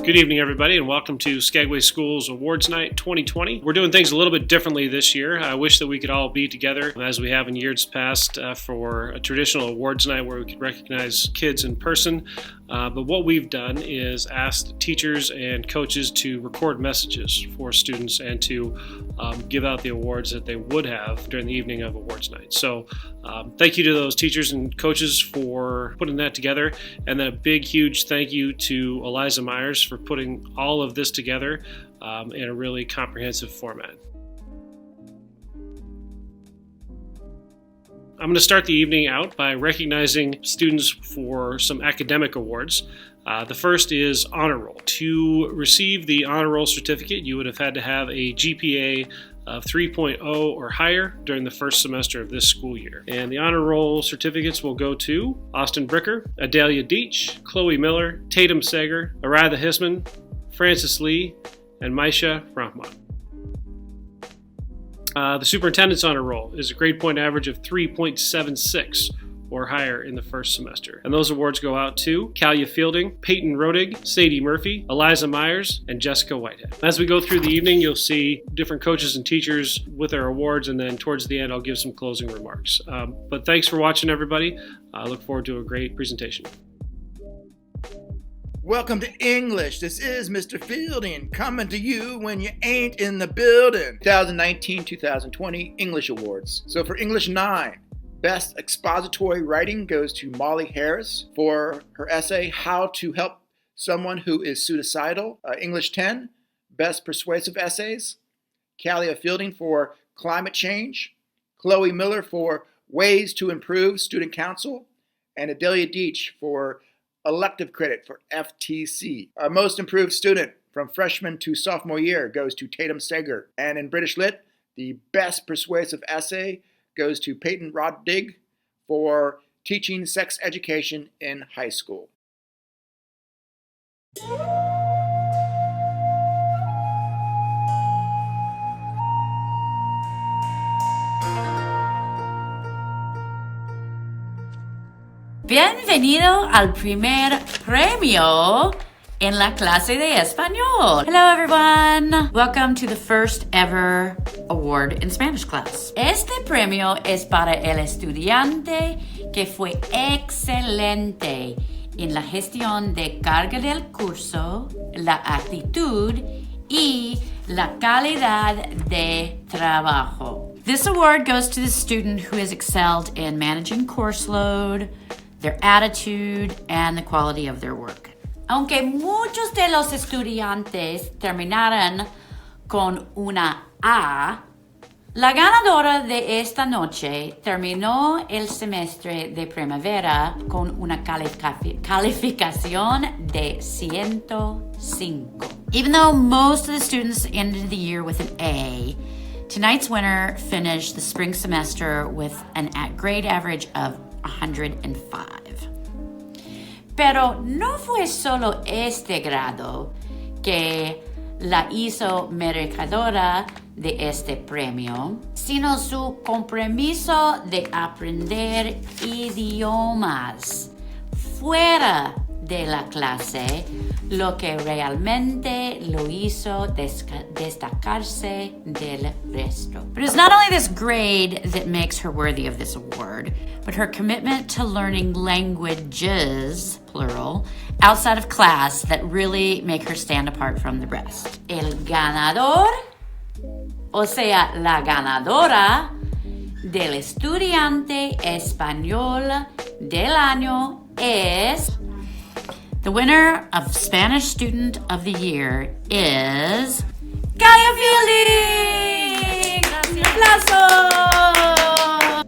Good evening, everybody, and welcome to Skagway School's Awards Night 2020. We're doing things a little bit differently this year. I wish that we could all be together as we have in years past for a traditional awards night where we could recognize kids in person. But what we've done is asked teachers and coaches to record messages for students and to give out the awards that they would have during the evening of awards night. So thank you to those teachers and coaches for putting that together. And then a big, huge thank you to Eliza Myers for putting all of this together in a really comprehensive format. I'm going to start the evening out by recognizing students for some academic awards. The first is Honor Roll. To receive the Honor Roll certificate, you would have had to have a GPA of 3.0 or higher during the first semester of this school year. And the Honor Roll certificates will go to Austin Bricker, Adelia Deach, Chloe Miller, Tatum Sager, Aratha Hisman, Francis Lee, and Maisha Rahman. The Superintendent's Honor Roll is a grade point average of 3.76 or higher in the first semester. And those awards go out to Kalia Fielding, Peyton Rodig, Sadie Murphy, Eliza Myers, and Jessica Whitehead. As we go through the evening, you'll see different coaches and teachers with their awards, and then towards the end, I'll give some closing remarks. But thanks for watching, everybody. I look forward to a great presentation. Welcome to English. This is Mr. Fielding coming to you when you ain't in the building. 2019-2020 English Awards. So for English 9, Best Expository Writing goes to Molly Harris for her essay, How to Help Someone Who is Suicidal. English 10, Best Persuasive Essays, Kalia Fielding for Climate Change, Chloe Miller for Ways to Improve Student Council, and Adelia Deach for Elective Credit for FTC. Most Improved Student from freshman to sophomore year goes to Tatum Sager. And in British Lit, the Best Persuasive Essay goes to Peyton Rodig for Teaching Sex Education in High School. Bienvenido al primer premio en la clase de español. Hello everyone. Welcome to the first ever award in Spanish class. Este premio es para el estudiante que fue excelente en la gestión de carga del curso, la actitud y la calidad de trabajo. This award goes to the student who has excelled in managing course load, their attitude, and the quality of their work. Aunque muchos de los estudiantes terminaran con una A, la ganadora de esta noche terminó el semestre de primavera con una calificación de 105. Even though most of the students ended the year with an A, tonight's winner finished the spring semester with a grade average of 105. Pero no fue solo este grado que la hizo merecedora de este premio, sino su compromiso de aprender idiomas fuera de la clase, lo que realmente lo hizo destacarse del resto. But it's not only this grade that makes her worthy of this award, but her commitment to learning languages, plural, outside of class that really make her stand apart from the rest. El ganador, o sea, la ganadora del estudiante español del año es... The winner of Spanish Student of the Year is Kalia Fielding! ¡Un aplauso!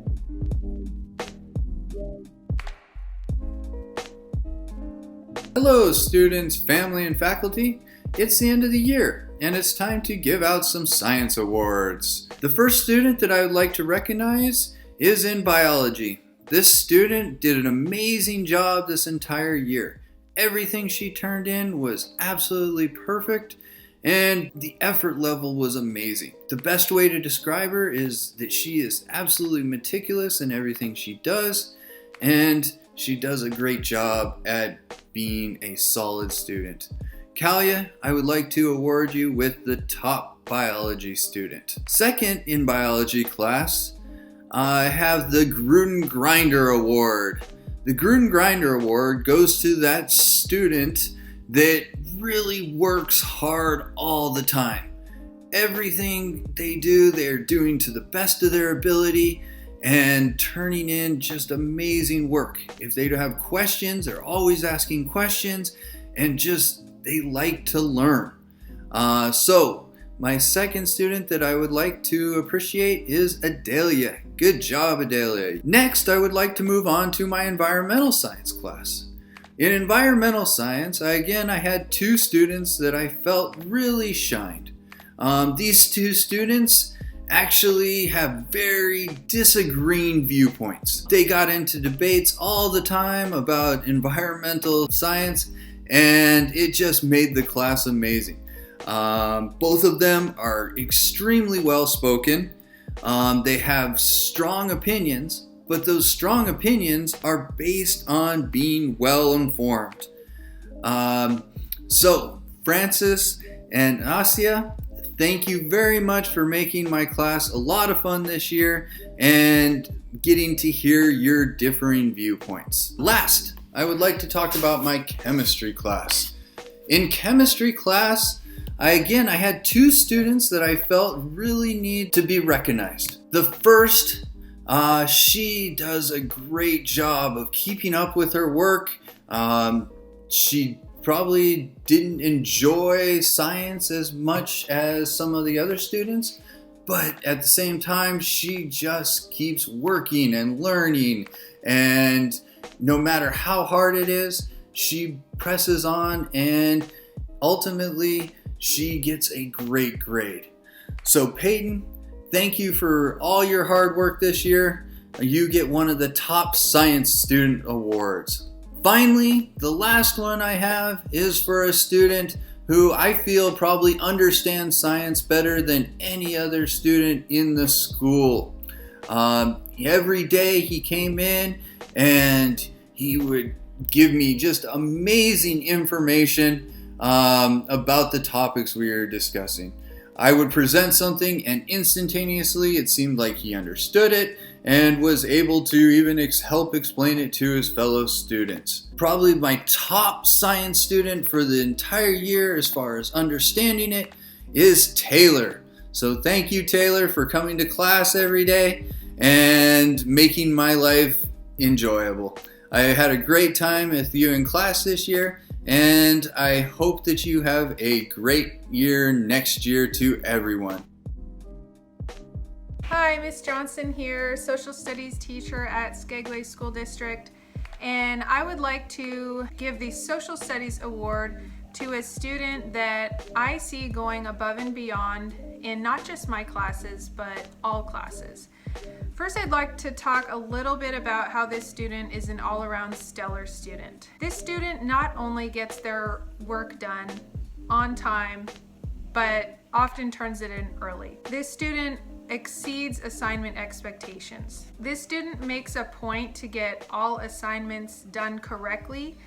Hello students, family, and faculty. It's the end of the year, and it's time to give out some science awards. The first student that I would like to recognize is in biology. This student did an amazing job this entire year. Everything she turned in was absolutely perfect, and the effort level was amazing. The best way to describe her is that she is absolutely meticulous in everything she does, and she does a great job at being a solid student. Kalia, I would like to award you with the top biology student. Second in biology class, I have the Gruden Grinder Award. The Gruden Grinder Award goes to that student that really works hard all the time. Everything they do, they're doing to the best of their ability and turning in just amazing work. If they have questions, they're always asking questions, and just they like to learn. So my second student that I would like to appreciate is Adelia. Good job, Adelia. Next, I would like to move on to my environmental science class. In environmental science, I had two students that I felt really shined. These two students actually have very disagreeing viewpoints. They got into debates all the time about environmental science, and it just made the class amazing. Both of them are extremely well spoken. They have strong opinions, but those strong opinions are based on being well informed. So Francis and Asia, thank you very much for making my class a lot of fun this year and getting to hear your differing viewpoints. Last, I would like to talk about my chemistry class. In chemistry class, I had two students that I felt really need to be recognized. The first, she does a great job of keeping up with her work. She probably didn't enjoy science as much as some of the other students, but at the same time, she just keeps working and learning, and no matter how hard it is, she presses on, and ultimately, she gets a great grade. So Peyton, thank you for all your hard work this year. You get one of the top science student awards. Finally, the last one I have is for a student who I feel probably understands science better than any other student in the school. Every day he came in and he would give me just amazing information about the topics we were discussing. I would present something and instantaneously it seemed like he understood it and was able to even help explain it to his fellow students. Probably my top science student for the entire year as far as understanding it is Taylor. So thank you, Taylor, for coming to class every day and making my life enjoyable. I had a great time with you in class this year, and I hope that you have a great year next year to everyone. Hi, Miss Johnson here, social studies teacher at Skagway School District, and I would like to give the Social Studies Award to a student that I see going above and beyond in not just my classes, but all classes. First, I'd like to talk a little bit about how this student is an all-around stellar student. This student not only gets their work done on time, but often turns it in early. This student exceeds assignment expectations. This student makes a point to get all assignments done correctly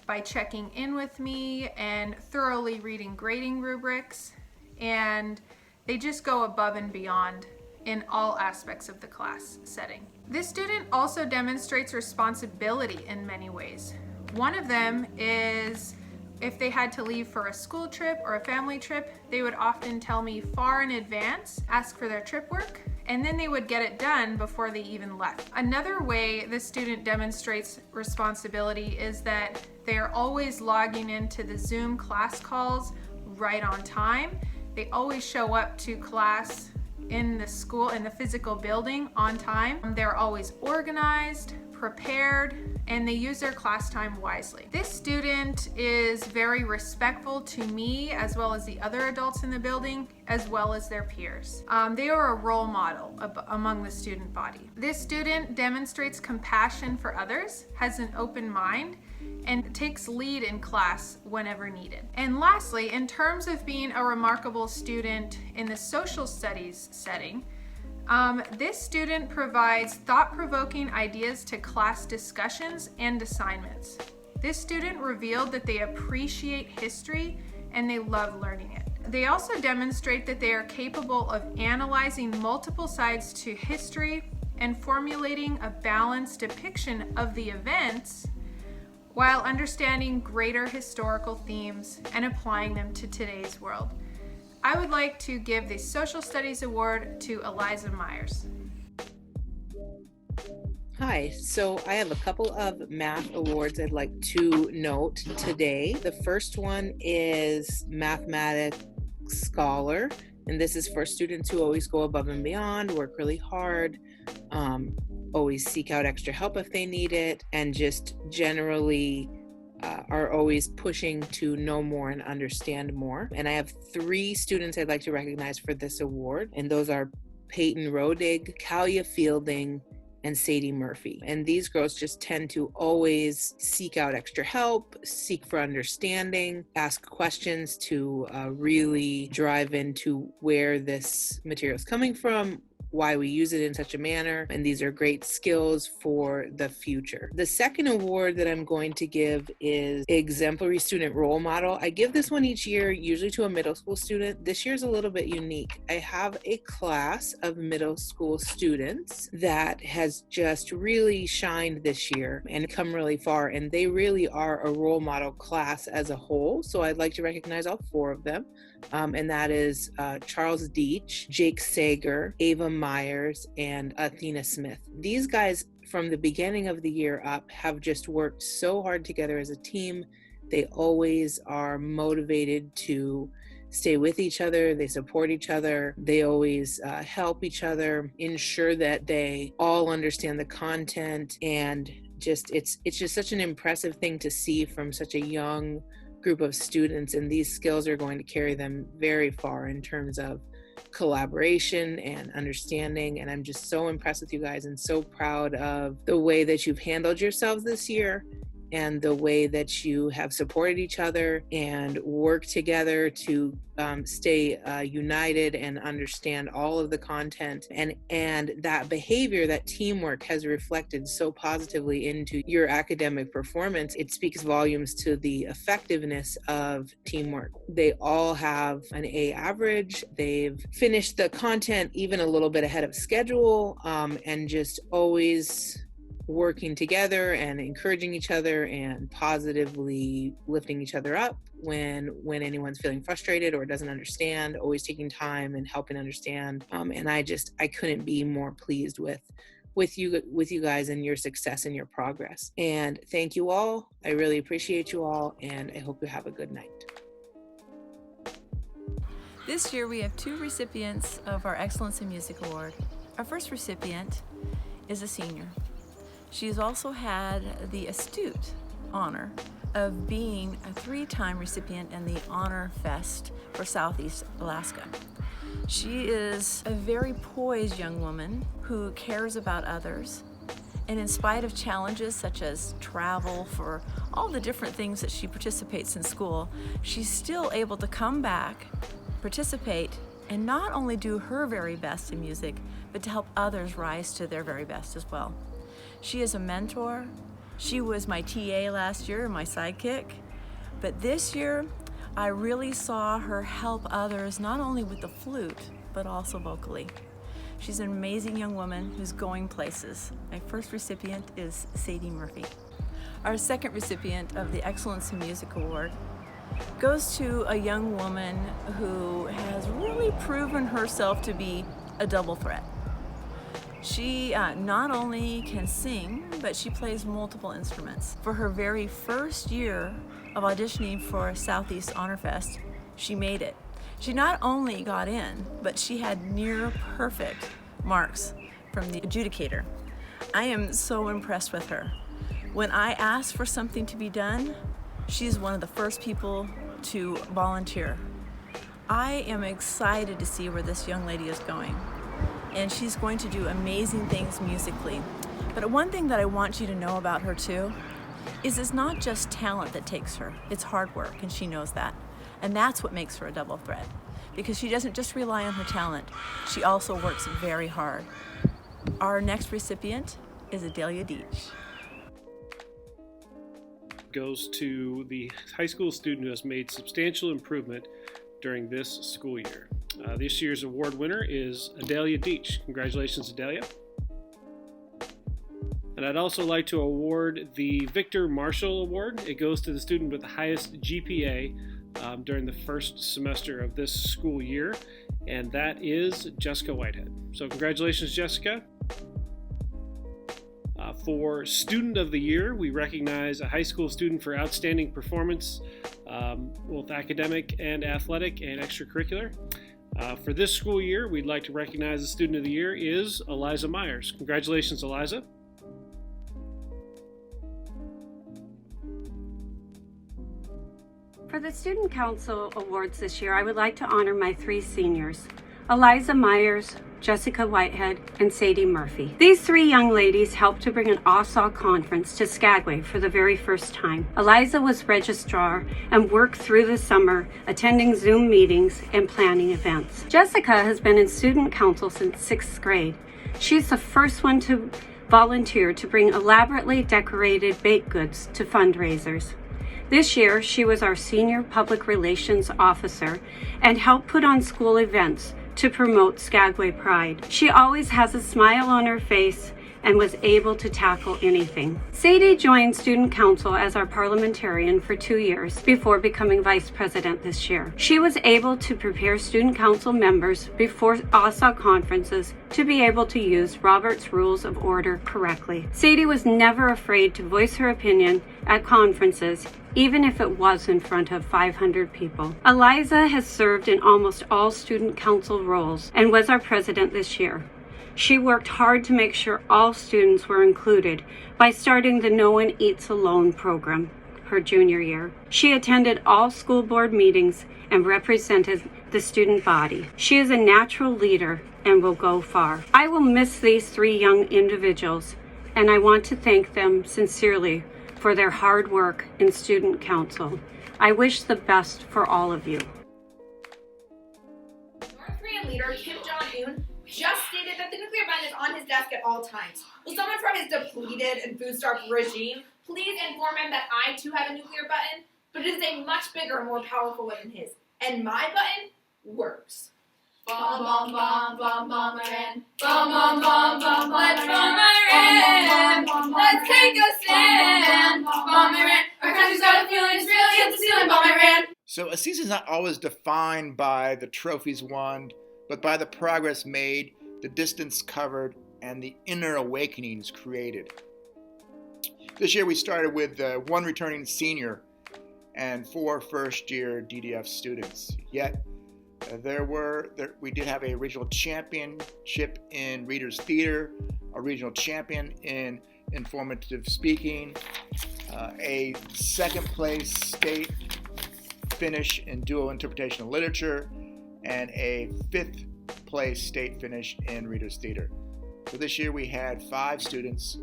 by checking in with me and thoroughly reading grading rubrics, and they just go above and beyond in all aspects of the class setting. This student also demonstrates responsibility in many ways. One of them is if they had to leave for a school trip or a family trip, they would often tell me far in advance, ask for their trip work, and then they would get it done before they even left. Another way the student demonstrates responsibility is that they are always logging into the Zoom class calls right on time. They always show up to class in the school, in the physical building on time. They're always organized, prepared, and they use their class time wisely. This student is very respectful to me as well as the other adults in the building, as well as their peers. They are a role model among the student body. This student demonstrates compassion for others, has an open mind, and takes lead in class whenever needed. And lastly, in terms of being a remarkable student in the social studies setting, this student provides thought-provoking ideas to class discussions and assignments. This student revealed that they appreciate history and they love learning it. They also demonstrate that they are capable of analyzing multiple sides to history and formulating a balanced depiction of the events while understanding greater historical themes and applying them to today's world. I would like to give the Social Studies Award to Eliza Myers. Hi, so I have a couple of math awards I'd like to note today. The first one is Mathematics Scholar, and this is for students who always go above and beyond, work really hard, always seek out extra help if they need it, and just generally are always pushing to know more and understand more. And I have 3 students I'd like to recognize for this award, and those are Peyton Rodig, Kalia Fielding, and Sadie Murphy. And these girls just tend to always seek out extra help, seek for understanding, ask questions to really drive into where this material is coming from, why we use it in such a manner, and these are great skills for the future. The second award that I'm going to give is Exemplary Student Role Model. I give this one each year, usually to a middle school student. This year's a little bit unique. I have a class of middle school students that has just really shined this year and come really far, and they really are a role model class as a whole. So I'd like to recognize all 4 of them. And that is Charles Deach, Jake Sager, Ava Myers, and Athena Smith. These guys from the beginning of the year up have just worked so hard together as a team. They always are motivated to stay with each other. They support each other. They always help each other, ensure that they all understand the content, and just it's just such an impressive thing to see from such a young group of students, and these skills are going to carry them very far in terms of collaboration and understanding. And I'm just so impressed with you guys and so proud of the way that you've handled yourselves this year and the way that you have supported each other and worked together to stay united and understand all of the content. And that behavior, that teamwork, has reflected so positively into your academic performance. It speaks volumes to the effectiveness of teamwork. They all have an A average. They've finished the content even a little bit ahead of schedule, and just always working together and encouraging each other and positively lifting each other up when anyone's feeling frustrated or doesn't understand, always taking time and helping understand. And I couldn't be more pleased with you guys and your success and your progress. And thank you all. I really appreciate you all, and I hope you have a good night. This year we have 2 recipients of our Excellence in Music Award. Our first recipient is a senior. She's also had the astute honor of being a 3-time recipient in the Honor Fest for Southeast Alaska. She is a very poised young woman who cares about others, and in spite of challenges such as travel for all the different things that she participates in school, she's still able to come back, participate, and not only do her very best in music, but to help others rise to their very best as well. She is a mentor. She was my TA last year, my sidekick. But this year, I really saw her help others not only with the flute, but also vocally. She's an amazing young woman who's going places. My first recipient is Sadie Murphy. Our second recipient of the Excellence in Music Award goes to a young woman who has really proven herself to be a double threat. She not only can sing, but she plays multiple instruments. For her very first year of auditioning for Southeast Honor Fest, she made it. She not only got in, but she had near perfect marks from the adjudicator. I am so impressed with her. When I ask for something to be done, she's one of the first people to volunteer. I am excited to see where this young lady is going. And she's going to do amazing things musically. But one thing that I want you to know about her too is it's not just talent that takes her, it's hard work, and she knows that. And that's what makes her a double threat, because she doesn't just rely on her talent, she also works very hard. Our next recipient is Adelia Deach. goes to the high school student who has made substantial improvement during this school year. This year's award winner is Adelia Deach. Congratulations, Adelia. And I'd also like to award the Victor Marshall Award. It goes to the student with the highest GPA during the first semester of this school year, and that is Jessica Whitehead. So congratulations, Jessica. For Student of the Year, we recognize a high school student for outstanding performance, both academic and athletic and extracurricular. For this school year, we'd like to recognize the Student of the Year is Eliza Myers. Congratulations, Eliza. For the Student Council Awards this year, I would like to honor my 3 seniors, Eliza Myers, Jessica Whitehead, and Sadie Murphy. These 3 young ladies helped to bring an OSAW conference to Skagway for the very first time. Eliza was registrar and worked through the summer attending Zoom meetings and planning events. Jessica has been in Student Council since 6th grade. She's the first one to volunteer to bring elaborately decorated baked goods to fundraisers. This year, she was our Senior Public Relations Officer and helped put on school events to promote Skagway Pride. She always has a smile on her face and was able to tackle anything. Sadie joined Student Council as our parliamentarian for 2 years before becoming Vice President this year. She was able to prepare Student Council members before OSAW conferences to be able to use Robert's Rules of Order correctly. Sadie was never afraid to voice her opinion at conferences, even if it was in front of 500 people. Eliza has served in almost all Student Council roles and was our president this year. She worked hard to make sure all students were included by starting the No One Eats Alone program her junior year. She attended all school board meetings and represented the student body. She is a natural leader and will go far. I will miss these 3 young individuals, and I want to thank them sincerely for their hard work in Student Council. I wish the best for all of you. North Korean leader Kim Jong-un just stated that the nuclear button is on his desk at all times. Will someone from his depleted and food-starved regime please inform him that I too have a nuclear button, but it is a much bigger and more powerful one than his, and my button works. Bum bum bum bum bum Iran. Bum bum bum bum bum. Let's bomb Iran. Let's take a stand. Bomb Iran. Our country's got a feeling it's really hit the ceiling. Bomb Iran. So a season's not always defined by the trophies won, but by the progress made, the distance covered, and the inner awakenings created. This year we started with 1 returning senior and 4 first-year DDF students. Yet we did have a regional championship in Reader's Theater, a regional champion in informative speaking, a 2nd place state finish in dual interpretation of literature, and a 5th place state finish in Reader's Theater. So this year we had 5 students,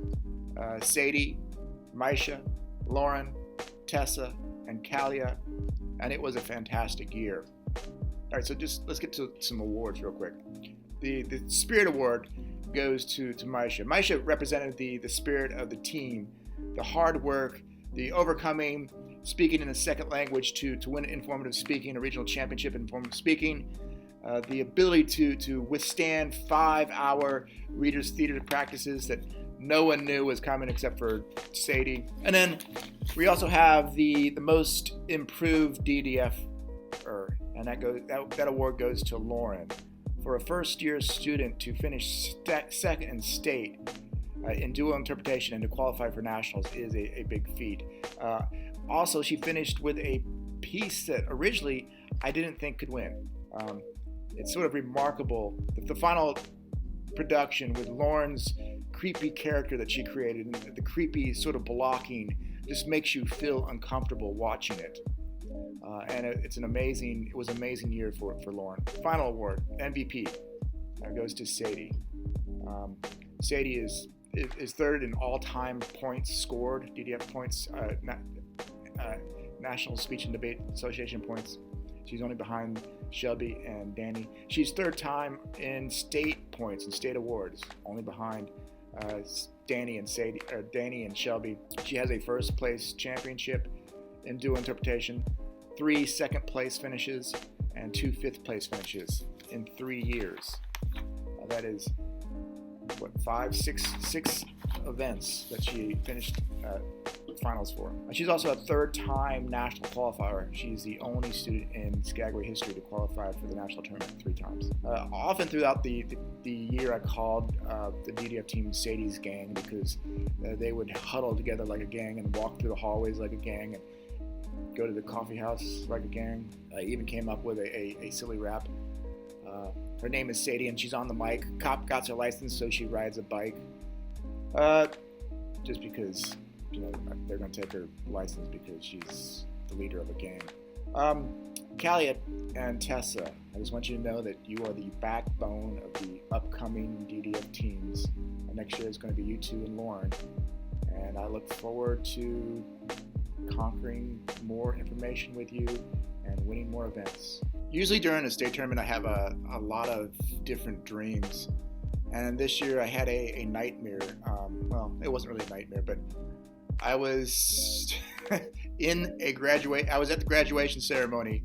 Sadie, Maisha, Lauren, Tessa, and Kalia, and it was a fantastic year. All right, so let's get to some awards real quick. The Spirit Award goes to Maisha. Maisha represented the spirit of the team, the hard work, the overcoming speaking in a 2nd language to win informative speaking, a regional championship in informative speaking, the ability to withstand 5-hour Reader's Theater practices that no one knew was coming except for Sadie. And then we also have the most improved DDF, and that award goes to Lauren. For a first-year student to finish 2nd in state in dual interpretation and to qualify for nationals is a big feat. Also, she finished with a piece that originally I didn't think could win. It's sort of remarkable that the final production with Lauren's creepy character that she created, and the creepy sort of blocking just makes you feel uncomfortable watching it. And it was an amazing year for Lauren. Final award, MVP, goes to Sadie. Sadie is 3rd in all-time points scored, DDF points, National Speech and Debate Association points. She's only behind Shelby and Danny. She's 3rd time in state points and state awards, only behind Danny and Shelby. She has a first place championship in dual interpretation, 3 second place finishes, and 2 fifth place finishes in 3 years. That is, six events that she finished finals for. She's also a 3rd-time national qualifier. She's the only student in Skagway history to qualify for the national tournament 3 times. Often throughout the year, I called the DDF team Sadie's Gang because they would huddle together like a gang and walk through the hallways like a gang and go to the coffee house like a gang. I even came up with a silly rap. Her name is Sadie and she's on the mic. Cop got her license, so she rides a bike. Just because, they're going to take her license because she's the leader of a gang. Callie and Tessa, I just want you to know that you are the backbone of the upcoming DDF teams. Next year is going to be you two and Lauren. And I look forward to conquering more information with you and winning more events. Usually during a state tournament, I have a lot of different dreams. And this year I had a nightmare. Well, it wasn't really a nightmare, but I was I was at the graduation ceremony,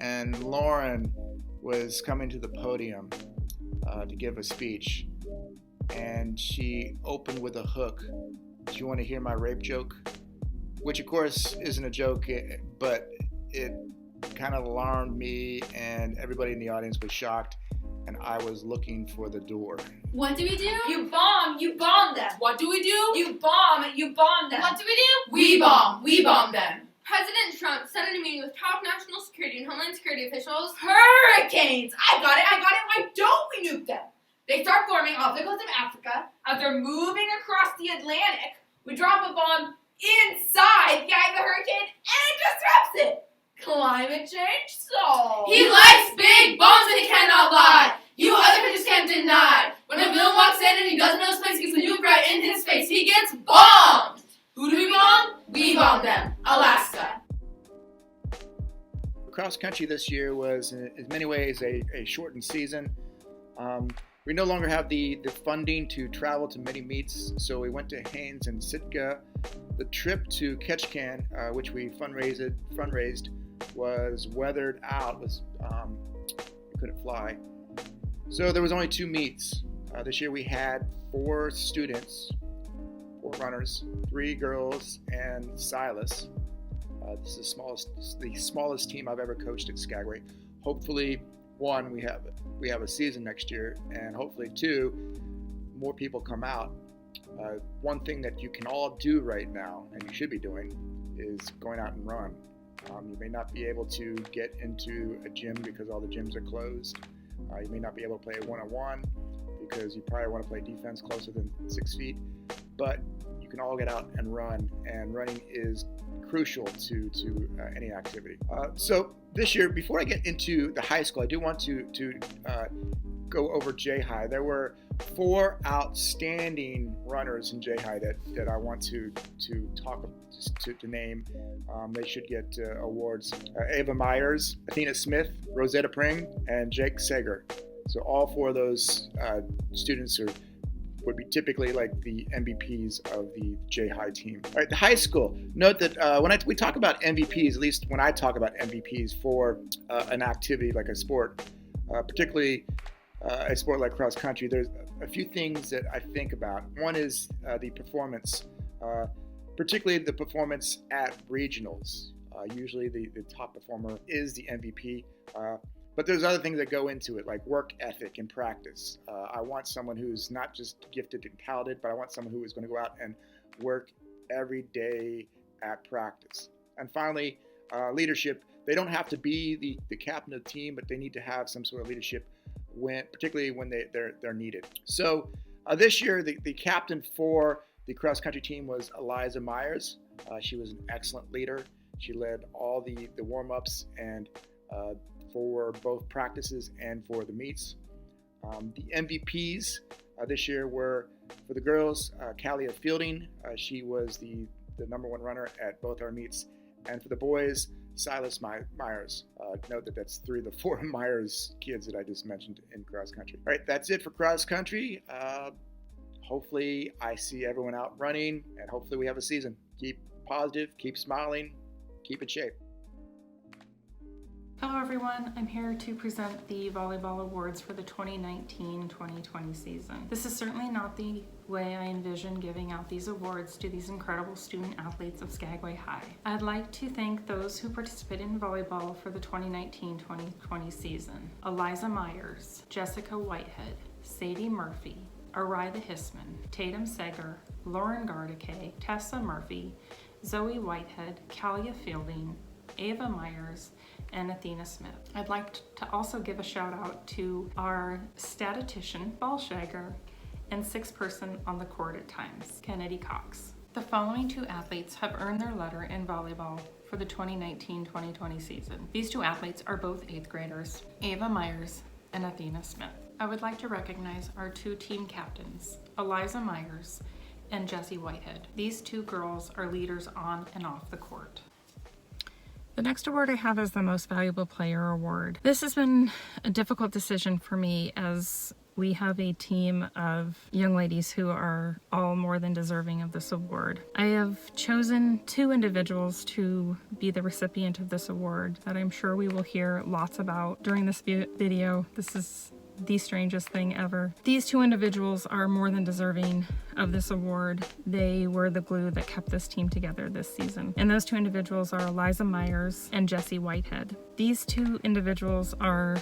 and Lauren was coming to the podium to give a speech, and she opened with a hook. Do you want to hear my rape joke? Which of course isn't a joke, but it kind of alarmed me, and everybody in the audience was shocked, and I was looking for the door. What do we do? You bomb them. What do we do? You bomb them. What do we do? We bomb them. President Trump said in a meeting with top national security and homeland security officials, Hurricanes! I got it. Why don't we nuke them? They start forming off the coast of Africa. As they're moving across the Atlantic, we drop a bomb inside the eye of the hurricane and it disrupts it. Climate change solved. he likes big bombs and he cannot lie. You other countries can't deny. When a villain walks in and he doesn't know his place, he gets a nuke right in his face. He gets bombed. Who do we bomb? We bomb them. Alaska. Cross country this year was in many ways a shortened season. We no longer have the funding to travel to many meets, so we went to Haines and Sitka. The trip to Ketchikan, which we fundraised, was weathered out. We couldn't fly. So there was only 2 meets. This year we had 4 students, 4 runners, 3 girls, and Silas. This is the smallest team I've ever coached at Skagway. Hopefully, 1, we have a season next year, and hopefully 2, more people come out. One thing that you can all do right now, and you should be doing, is going out and run. You may not be able to get into a gym because all the gyms are closed. You may not be able to play a one-on-one because you probably want to play defense closer than 6 feet, but you can all get out and run, and running is crucial to any activity. So this year, before I get into the high school, I do want to go over J-High. There were 4 outstanding runners in J-High that I want to name. They should get awards. Eliza Myers, Athena Smith, Rosetta Pring, and Jake Sager. So all 4 of those students would be typically like the MVPs of the J-High team. All right, the high school. Note that when we talk about MVPs, at least when I talk about MVPs for an activity like a sport, particularly a sport like cross country, there's a few things that I think about. One is the performance, particularly the performance at regionals. Usually the top performer is the MVP, but there's other things that go into it, like work ethic and practice. I want someone who's not just gifted and talented, but I want someone who is going to go out and work every day at practice. And finally, leadership. They don't have to be the captain of the team, but they need to have some sort of leadership, particularly when they're needed. So this year, the captain for the cross-country team was Eliza Myers. She was an excellent leader. She led all the warm-ups and for both practices and for the meets. The MVPs this year were, for the girls, Callie Fielding. She was the number 1 runner at both our meets. And for the boys, Silas Myers. Note that that's 3 of the 4 Myers kids that I just mentioned in cross country. All right, that's it for cross country. hopefully I see everyone out running, and hopefully we have a season. Keep positive, keep smiling, keep in shape. Hello everyone, I'm here to present the Volleyball Awards for the 2019-2020 season. This is certainly not the way I envision giving out these awards to these incredible student athletes of Skagway High. I'd like to thank those who participated in volleyball for the 2019-2020 season. Eliza Myers, Jessica Whitehead, Sadie Murphy, Eliza Hissman, Tatum Seger, Lauren Gardicay, Tessa Murphy, Zoe Whitehead, Kalia Fielding, Ava Myers, and Athena Smith. I'd like to also give a shout out to our statistician, ball shagger, and sixth person on the court at times, Kennedy Cox. The following two athletes have earned their letter in volleyball for the 2019-2020 season. These two athletes are both 8th graders, Ava Myers and Athena Smith. I would like to recognize our two team captains, Eliza Myers and Jessie Whitehead. These two girls are leaders on and off the court. The next award I have is the Most Valuable Player Award. This has been a difficult decision for me as we have a team of young ladies who are all more than deserving of this award. I have chosen two individuals to be the recipient of this award that I'm sure we will hear lots about during this video. This is the strangest thing ever. These two individuals are more than deserving of this award. They were the glue that kept this team together this season. And those two individuals are Eliza Myers and Jessie Whitehead. These two individuals are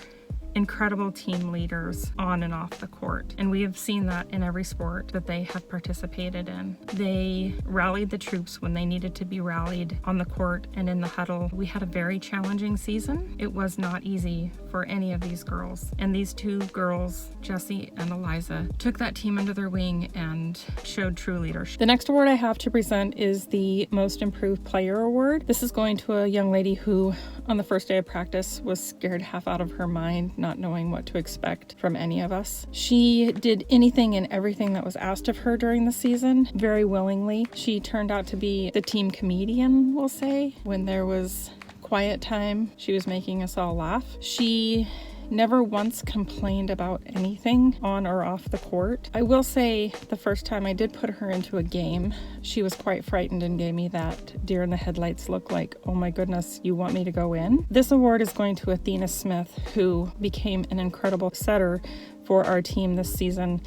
incredible team leaders on and off the court, and we have seen that in every sport that they have participated in. They rallied the troops when they needed to be rallied on the court and in the huddle. We had a very challenging season. It was not easy for any of these girls, and these two girls, Jessie and Eliza, took that team under their wing and showed true leadership. The next award I have to present is the Most Improved Player Award. This is going to a young lady who on the first day of practice was scared half out of her mind, not knowing what to expect from any of us. She did anything and everything that was asked of her during the season very willingly. She turned out to be the team comedian, we'll say. When there was quiet time, she was making us all laugh. She never once complained about anything on or off the court. I will say the first time I did put her into a game, she was quite frightened and gave me that deer in the headlights look like, oh my goodness, you want me to go in? This award is going to Athena Smith, who became an incredible setter for our team this season.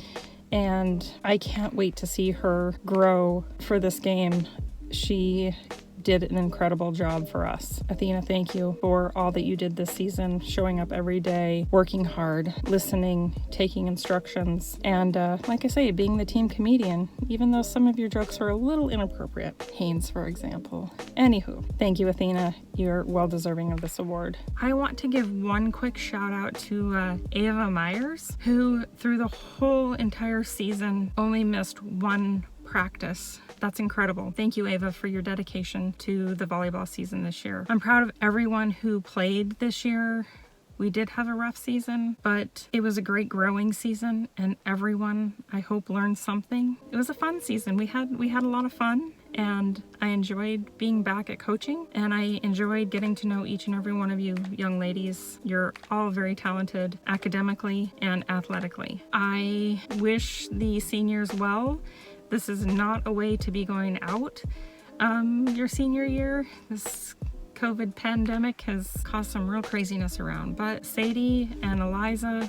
And I can't wait to see her grow for this game. She did an incredible job for us. Athena, thank you for all that you did this season, showing up every day, working hard, listening, taking instructions, and like I say, being the team comedian, even though some of your jokes are a little inappropriate. Haynes, for example. Anywho, thank you, Athena. You're well deserving of this award. I want to give one quick shout out to Ava Myers, who through the whole entire season only missed one practice. That's incredible. Thank you, Ava, for your dedication to the volleyball season this year. I'm proud of everyone who played this year. We did have a rough season, but it was a great growing season, and everyone, I hope, learned something. It was a fun season. We had a lot of fun, and I enjoyed being back at coaching, and I enjoyed getting to know each and every one of you young ladies. You're all very talented academically and athletically. I wish the seniors well. This is not a way to be going out your senior year. This COVID pandemic has caused some real craziness around, but Sadie and Eliza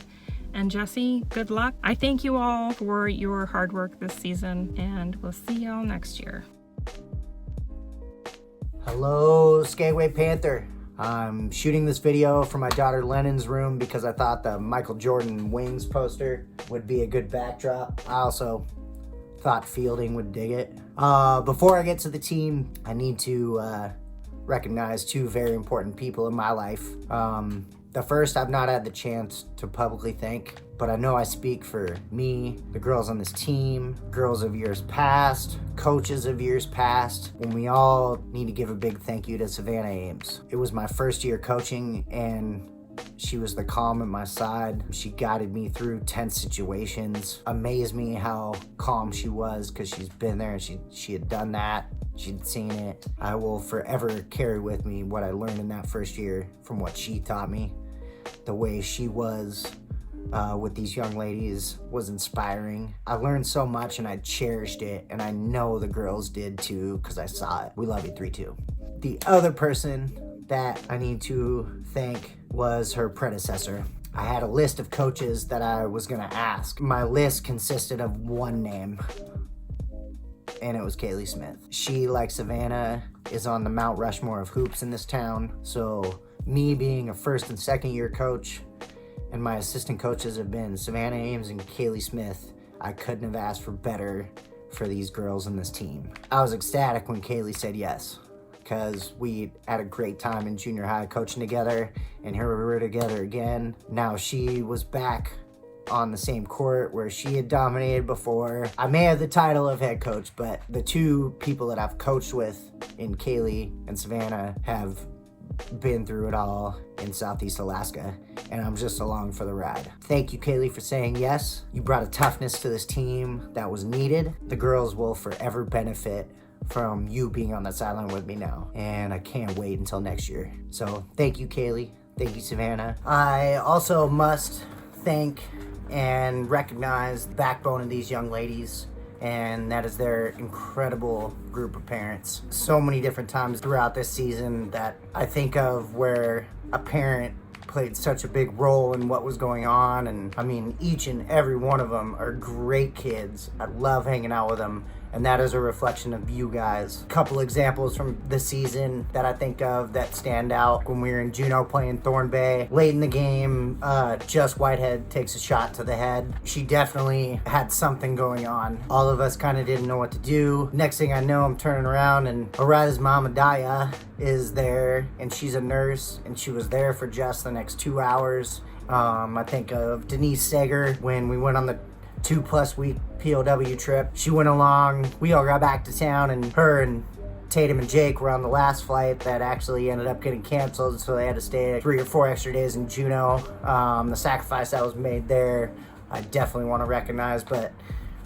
and Jessie, good luck. I thank you all for your hard work this season, and we'll see y'all next year. Hello, Skagway Panther. I'm shooting this video from my daughter Lennon's room because I thought the Michael Jordan Wings poster would be a good backdrop. I also thought Fielding would dig it. Before I get to the team, I need to recognize two very important people in my life. The first I've not had the chance to publicly thank, but I know I speak for me, the girls on this team, girls of years past, coaches of years past, when we all need to give a big thank you to Savannah Ames. It was my first year coaching, and she was the calm at my side. She guided me through tense situations. Amazed me how calm she was because she's been there and she had done that. She'd seen it. I will forever carry with me what I learned in that first year from what she taught me. The way she was with these young ladies was inspiring. I learned so much and I cherished it, and I know the girls did too because I saw it. We love you 3-2. The other person that I need to thank was her predecessor. I had a list of coaches that I was gonna ask. My list consisted of one name, and it was Kaylee Smith. She, like Savannah, is on the Mount Rushmore of hoops in this town. So me being a first and second year coach, and my assistant coaches have been Savannah Ames and Kaylee Smith, I couldn't have asked for better for these girls in this team. I was ecstatic when Kaylee said yes, because we had a great time in junior high coaching together, and here we were together again. Now she was back on the same court where she had dominated before. I may have the title of head coach, but the two people that I've coached with in Kaylee and Savannah have been through it all in Southeast Alaska, and I'm just along for the ride. Thank you, Kaylee, for saying yes. You brought a toughness to this team that was needed. The girls will forever benefit from you being on that sideline with me now, and I can't wait until next year. So thank you, Kaylee. Thank you, Savannah. I also must thank and recognize the backbone of these young ladies, and that is their incredible group of parents. So many different times throughout this season that I think of where a parent played such a big role in what was going on, and I mean, each and every one of them are great kids. I love hanging out with them, and that is a reflection of you guys. A couple examples from the season that I think of that stand out: when we were in Juneau playing Thorn Bay, late in the game, Just Whitehead takes a shot to the head. She definitely had something going on. All of us kind of didn't know what to do. Next thing I know, I'm turning around and Ariza's mama Daya is there, and she's a nurse, and she was there for just the next 2 hours. I think of Denise Sager when we went on the 2+ week POW trip. She went along, we all got back to town, and her and Tatum and Jake were on the last flight that actually ended up getting canceled, so they had to stay 3 or 4 extra days in Juneau. The sacrifice that was made there, I definitely want to recognize. But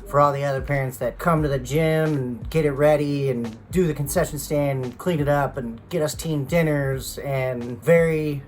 for all the other parents that come to the gym and get it ready and do the concession stand and clean it up and get us team dinners, and very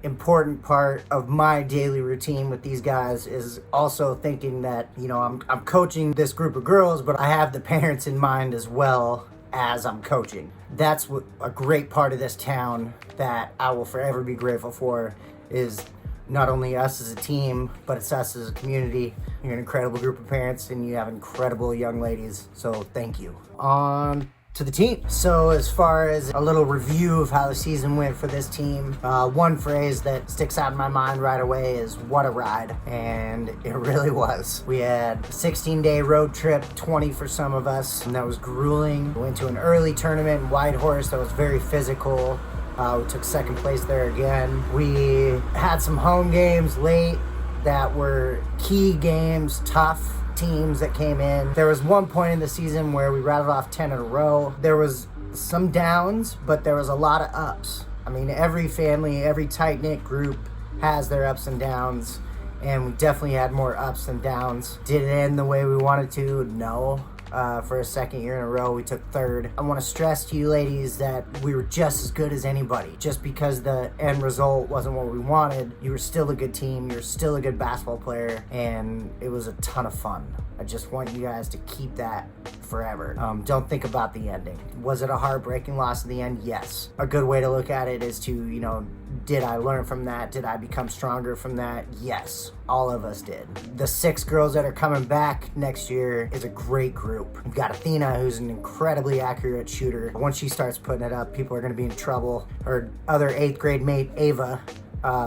important part of my daily routine with these guys is also thinking that, you know, I'm coaching this group of girls, but I have the parents in mind as well as I'm coaching. That's what a great part of this town that I will forever be grateful for, is not only us as a team, but it's us as a community. You're an incredible group of parents, and you have incredible young ladies, so thank you. On to the team. So as far as a little review of how the season went for this team, one phrase that sticks out in my mind right away is "what a ride," and it really was. We had a 16-day road trip, 20 for some of us, and that was grueling. We went to an early tournament in Whitehorse that was very physical. We took second place there again. We had some home games late that were key games, tough teams that came in. There was one point in the season where we rattled off 10 in a row. There was some downs, but there was a lot of ups. I mean, every family, every tight-knit group has their ups and downs, and we definitely had more ups than downs. Did it end the way we wanted to? No. For a second year in a row, we took third. I want to stress to you ladies that we were just as good as anybody. Just because the end result wasn't what we wanted, you were still a good team, you were still a good basketball player, and it was a ton of fun. I just want you guys to keep that forever. Don't think about the ending. Was it a heartbreaking loss in the end? Yes. A good way to look at it is to, you know, did I learn from that? Did I become stronger from that? Yes. All of us did. The 6 girls that are coming back next year is a great group. We've got Athena, who's an incredibly accurate shooter. Once she starts putting it up, people are going to be in trouble. Her other 8th grade mate, Ava,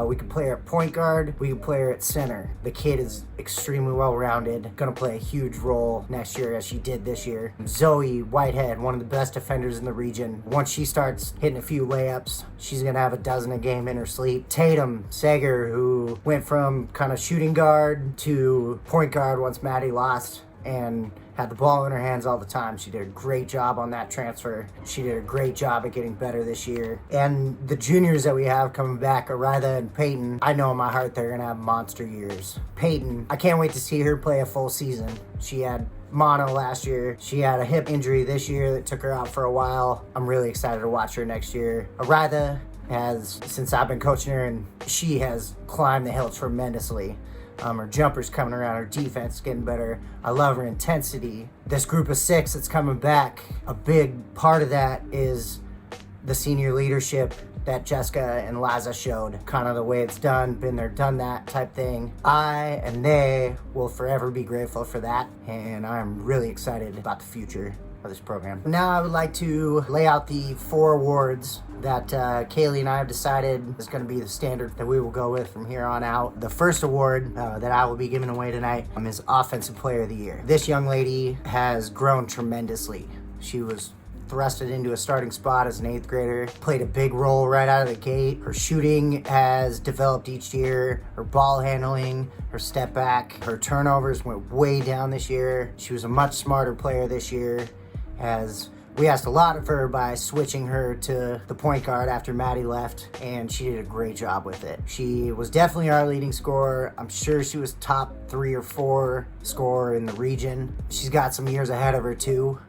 we could play her at point guard. We could play her at center. The kid is extremely well-rounded. Gonna play a huge role next year as she did this year. Zoe Whitehead, one of the best defenders in the region. Once she starts hitting a few layups, she's gonna have a dozen a game in her sleep. Tatum Sager, who went from kind of shooting guard to point guard once Maddie lost, and had the ball in her hands all the time. She did a great job on that transfer. She did a great job at getting better this year. And the juniors that we have coming back, Ariza and Peyton, I know in my heart they're gonna have monster years. Peyton, I can't wait to see her play a full season. She had mono last year. She had a hip injury this year that took her out for a while. I'm really excited to watch her next year. Ariza since I've been coaching her, and she has climbed the hill tremendously. Her jumper's coming around, her defense is getting better. I love her intensity. This group of 6 that's coming back, a big part of that is the senior leadership that Jessica and Eliza showed. Kind of the way it's done, been there, done that type thing. I and they will forever be grateful for that, and I'm really excited about the future of this program. Now I would like to lay out the 4 awards that Kaylee and I have decided is going to be the standard that we will go with from here on out. The first award that I will be giving away tonight is Offensive Player of the Year. This young lady has grown tremendously. She was thrusted into a starting spot as an 8th grader, played a big role right out of the gate. Her shooting has developed each year, her ball handling, her step back, her turnovers went way down this year. She was a much smarter player this year, as we asked a lot of her by switching her to the point guard after Maddie left, and she did a great job with it. She was definitely our leading scorer. I'm sure she was top 3 or 4 scorer in the region. She's got some years ahead of her too.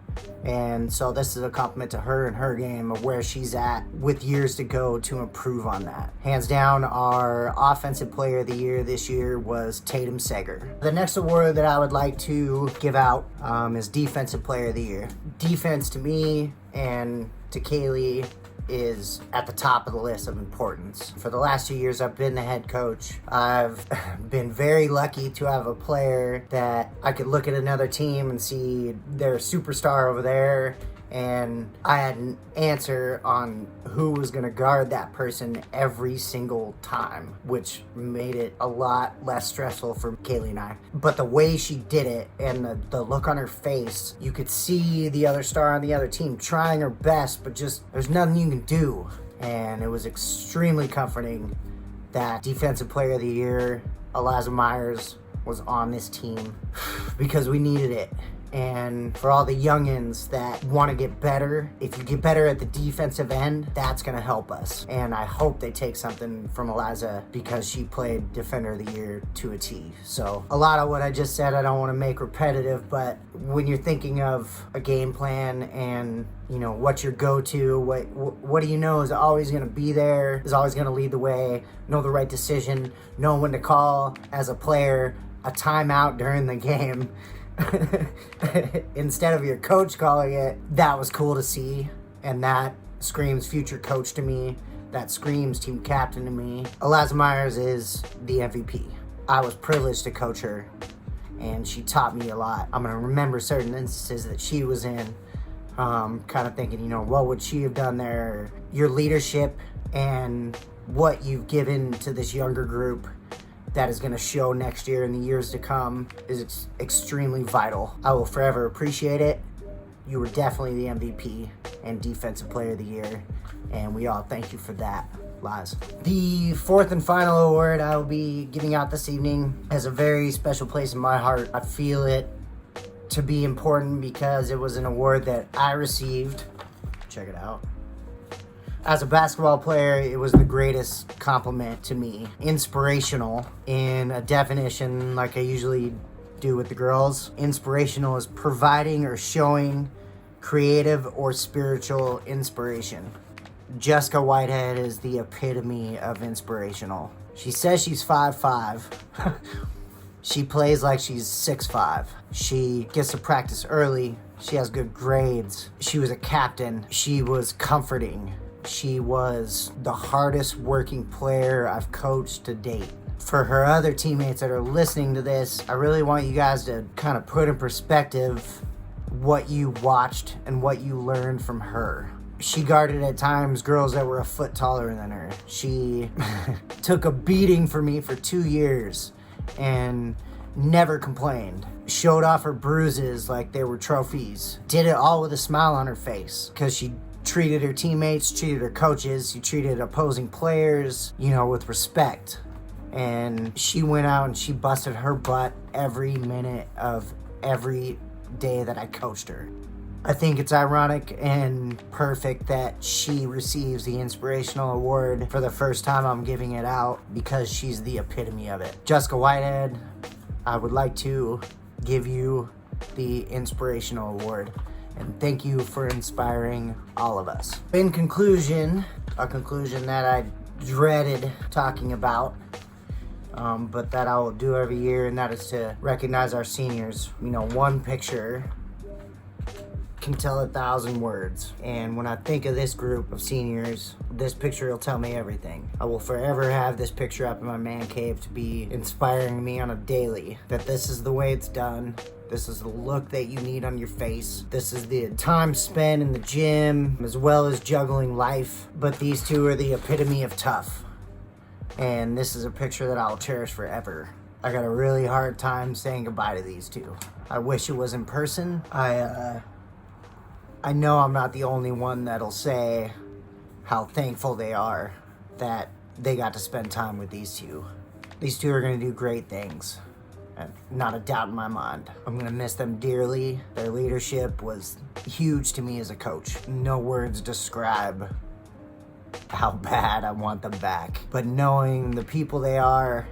And so this is a compliment to her and her game of where she's at with years to go to improve on that. Hands down, our Offensive Player of the Year this year was Tatum Seger. The next award that I would like to give out is Defensive Player of the Year. Defense to me and to Kaylee is at the top of the list of importance. For the last 2 years I've been the head coach. I've been very lucky to have a player that I could look at another team and see their superstar over there, and I had an answer on who was going to guard that person every single time, which made it a lot less stressful for Kaylee and I. But the way she did it and the look on her face, you could see the other star on the other team trying her best, but just there's nothing you can do. And it was extremely comforting that Defensive Player of the Year, Eliza Myers, was on this team because we needed it. And for all the youngins that want to get better, if you get better at the defensive end, that's going to help us. And I hope they take something from Eliza because she played Defender of the Year to a T. So a lot of what I just said, I don't want to make repetitive, but when you're thinking of a game plan and you know what's your go-to, what do you know is always going to be there, is always going to lead the way, know the right decision, know when to call as a player a timeout during the game instead of your coach calling it. That was cool to see, and that screams future coach to me. That screams team captain to me. Eliza Myers is the MVP. I was privileged to coach her, and she taught me a lot. I'm going to remember certain instances that she was in, kind of thinking, you know, what would she have done there? Your leadership and what you've given to this younger group that is going to show next year and the years to come is extremely vital. I will forever appreciate it. You were definitely the MVP and Defensive Player of the Year, and we all thank you for that, Liz. The fourth and final award I will be giving out this evening has a very special place in my heart. I feel it to be important because it was an award that I received. Check it out. As a basketball player, it was the greatest compliment to me. Inspirational in a definition like I usually do with the girls. Inspirational is providing or showing creative or spiritual inspiration. Jessica Whitehead is the epitome of inspirational. She says she's 5'5". She plays like she's 6'5". She gets to practice early. She has good grades. She was a captain. She was comforting. She was the hardest working player I've coached to date. For her other teammates that are listening to this, I really want you guys to kind of put in perspective what you watched and what you learned from her. She guarded at times girls that were a foot taller than her. She took a beating for me for 2 years and never complained. Showed off her bruises like they were trophies. Did it all with a smile on her face because she treated her teammates, treated her coaches, she treated opposing players, you know, with respect. And she went out and she busted her butt every minute of every day that I coached her. I think it's ironic and perfect that she receives the Inspirational Award for the first time I'm giving it out because she's the epitome of it. Jessica Whitehead, I would like to give you the Inspirational Award. And thank you for inspiring all of us. In conclusion, a conclusion that I dreaded talking about, but that I'll do every year, and that is to recognize our seniors. You know, one picture can tell 1,000 words. And when I think of this group of seniors, this picture will tell me everything. I will forever have this picture up in my man cave to be inspiring me on a daily, that this is the way it's done. This is the look that you need on your face. This is the time spent in the gym, as well as juggling life. But these two are the epitome of tough. And this is a picture that I'll cherish forever. I got a really hard time saying goodbye to these two. I wish it was in person. I know I'm not the only one that'll say how thankful they are that they got to spend time with these two. These two are gonna do great things. And not a doubt in my mind. I'm gonna miss them dearly. Their leadership was huge to me as a coach. No words describe how bad I want them back. But knowing the people they are,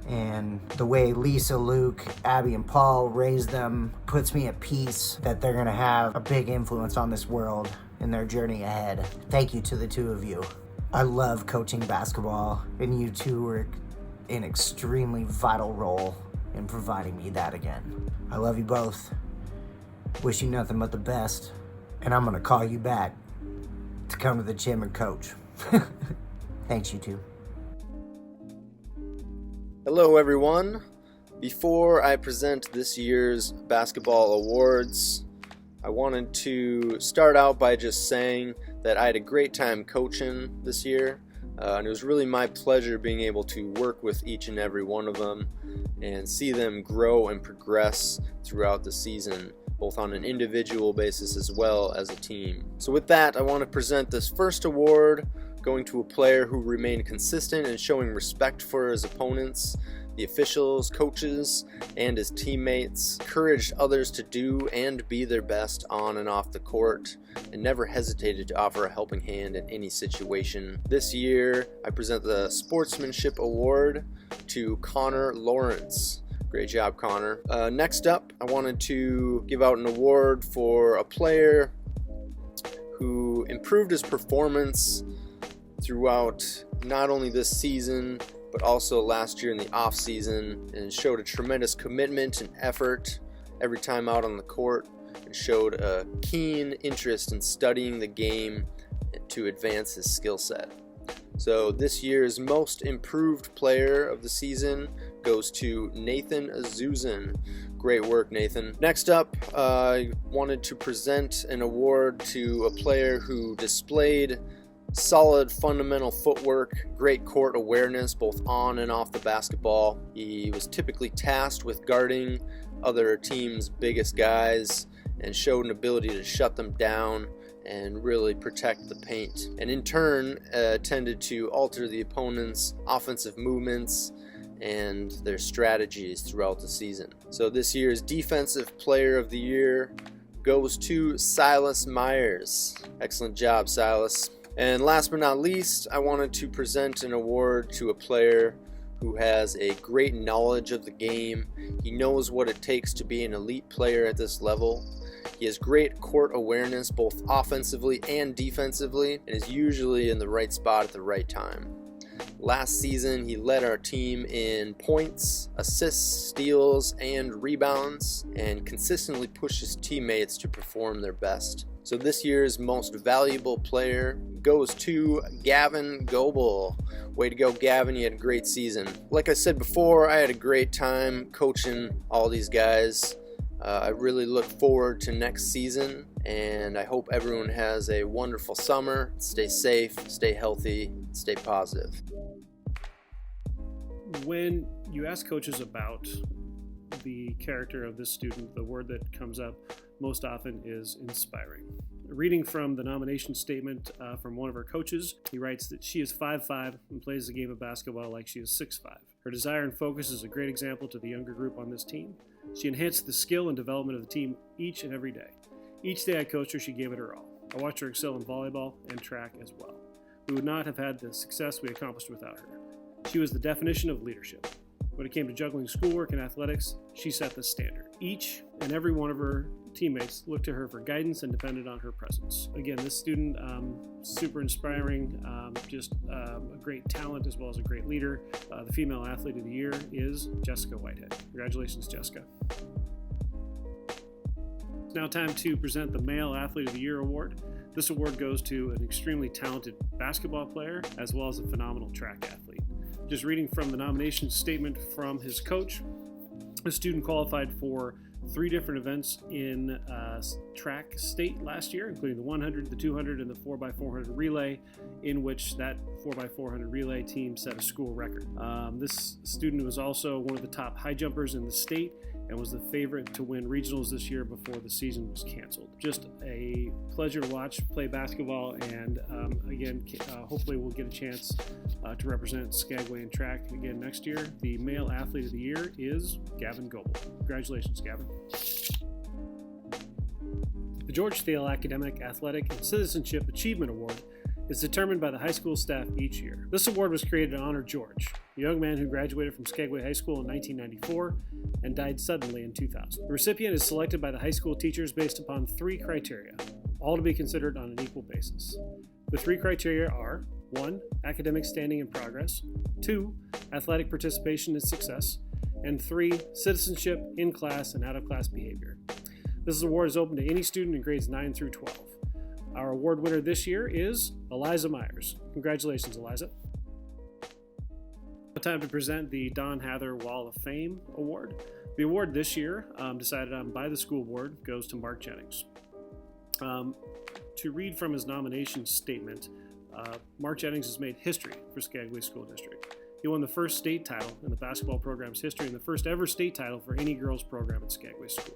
and the way Lisa, Luke, Abby, and Paul raised them puts me at peace that they're gonna have a big influence on this world in their journey ahead. Thank you to the two of you. I love coaching basketball, and you two were an extremely vital role in providing me that again. I love you both. Wish you nothing but the best, and I'm gonna call you back to come to the gym and coach. Thanks, you two. Hello everyone. Before I present this year's basketball awards, I wanted to start out by just saying that I had a great time coaching this year, and it was really my pleasure being able to work with each and every one of them and see them grow and progress throughout the season, both on an individual basis as well as a team. So with that, I want to present this first award going to a player who remained consistent in showing respect for his opponents, the officials, coaches, and his teammates, encouraged others to do and be their best on and off the court, and never hesitated to offer a helping hand in any situation. This year, I present the Sportsmanship Award to Connor Lawrence. Great job, Connor. Next up, I wanted to give out an award for a player who improved his performance throughout not only this season, but also last year in the off season, and showed a tremendous commitment and effort every time out on the court, and showed a keen interest in studying the game to advance his skill set. So this year's most improved player of the season goes to Nathan Azuzan. Great work, Nathan. Next up, I wanted to present an award to a player who displayed solid fundamental footwork, great court awareness both on and off the basketball. He was typically tasked with guarding other teams' biggest guys and showed an ability to shut them down and really protect the paint, and in turn tended to alter the opponent's offensive movements and their strategies throughout the season. So this year's Defensive Player of the Year goes to Eliza Myers. Excellent job, Silas. And last but not least, I wanted to present an award to a player who has a great knowledge of the game. He knows what it takes to be an elite player at this level. He has great court awareness both offensively and defensively, and is usually in the right spot at the right time. Last season, he led our team in points, assists, steals, and rebounds, and consistently pushed his teammates to perform their best. So this year's most valuable player goes to Gavin Goebel. Way to go, Gavin. You had a great season. Like I said before, I had a great time coaching all these guys. I really look forward to next season, and I hope everyone has a wonderful summer. Stay safe, stay healthy, stay positive. When you ask coaches about the character of this student, the word that comes up most often is inspiring. Reading from the nomination statement from one of her coaches, he writes that she is 5'5" and plays the game of basketball like she is 6'5". Her desire and focus is a great example to the younger group on this team. She enhanced the skill and development of the team each and every day. Each day I coached her, she gave it her all. I watched her excel in volleyball and track as well. We would not have had the success we accomplished without her. She was the definition of leadership. When it came to juggling schoolwork and athletics, she set the standard. Each and every one of her teammates looked to her for guidance and depended on her presence. Again, this student, super inspiring, just a great talent as well as a great leader. The Female Athlete of the Year is Jessica Whitehead. Congratulations, Jessica. It's now time to present the Male Athlete of the Year award. This award goes to an extremely talented basketball player as well as a phenomenal track athlete. Just reading from the nomination statement from his coach, the student qualified for 3 different events in track state last year, including the 100, the 200, and the 4x400 relay, in which that 4x400 relay team set a school record. This student was also one of the top high jumpers in the state and was the favorite to win regionals this year before the season was canceled. Just a pleasure to watch play basketball, and again, hopefully we'll get a chance to represent Skagway in track again next year. The Male Athlete of the Year is Gavin Goebel. Congratulations, Gavin. The George Thiel Academic, Athletic, and Citizenship Achievement Award is determined by the high school staff each year. This award was created to honor George, a young man who graduated from Skagway High School in 1994 and died suddenly in 2000. The recipient is selected by the high school teachers based upon 3 criteria, all to be considered on an equal basis. The 3 criteria are: 1. Academic standing and progress, 2. Athletic participation and success, and 3. Citizenship, in-class, and out-of-class behavior. This award is open to any student in grades 9 through 12. Our award winner this year is Eliza Myers. Congratulations, Eliza. Time to present the Don Hather Wall of Fame Award. The award this year, decided on by the school board, goes to Mark Jennings. To read from his nomination statement, Mark Jennings has made history for Skagway School District. He won the first state title in the basketball program's history and the first ever state title for any girls program at Skagway School.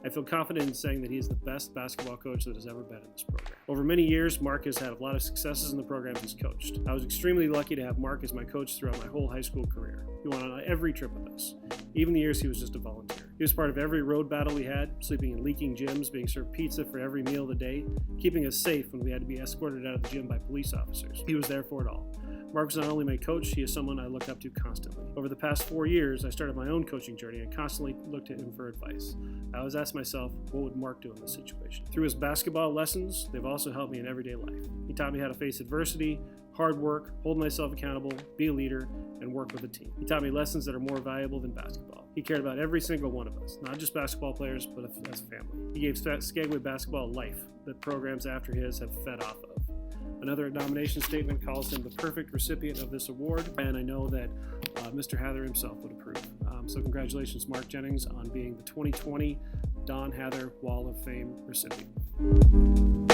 I feel confident in saying that he is the best basketball coach that has ever been in this program. Over many years, Mark has had a lot of successes in the programs he's coached. I was extremely lucky to have Mark as my coach throughout my whole high school career. He went on every trip with us, even the years he was just a volunteer. He was part of every road battle we had, sleeping in leaking gyms, being served pizza for every meal of the day, keeping us safe when we had to be escorted out of the gym by police officers. He was there for it all. Mark is not only my coach, he is someone I look up to constantly. Over the past 4 years, I started my own coaching journey and constantly looked to him for advice. I always asked myself, what would Mark do in this situation? Through his basketball lessons, they've also helped me in everyday life. He taught me how to face adversity, hard work, hold myself accountable, be a leader, and work with a team. He taught me lessons that are more valuable than basketball. He cared about every single one of us, not just basketball players, but as family. He gave Skagway basketball life that programs after his have fed off of. Another nomination statement calls him the perfect recipient of this award, and I know that Mr. Hather himself would approve. So congratulations, Mark Jennings, on being the 2020 Don Hather Wall of Fame recipient.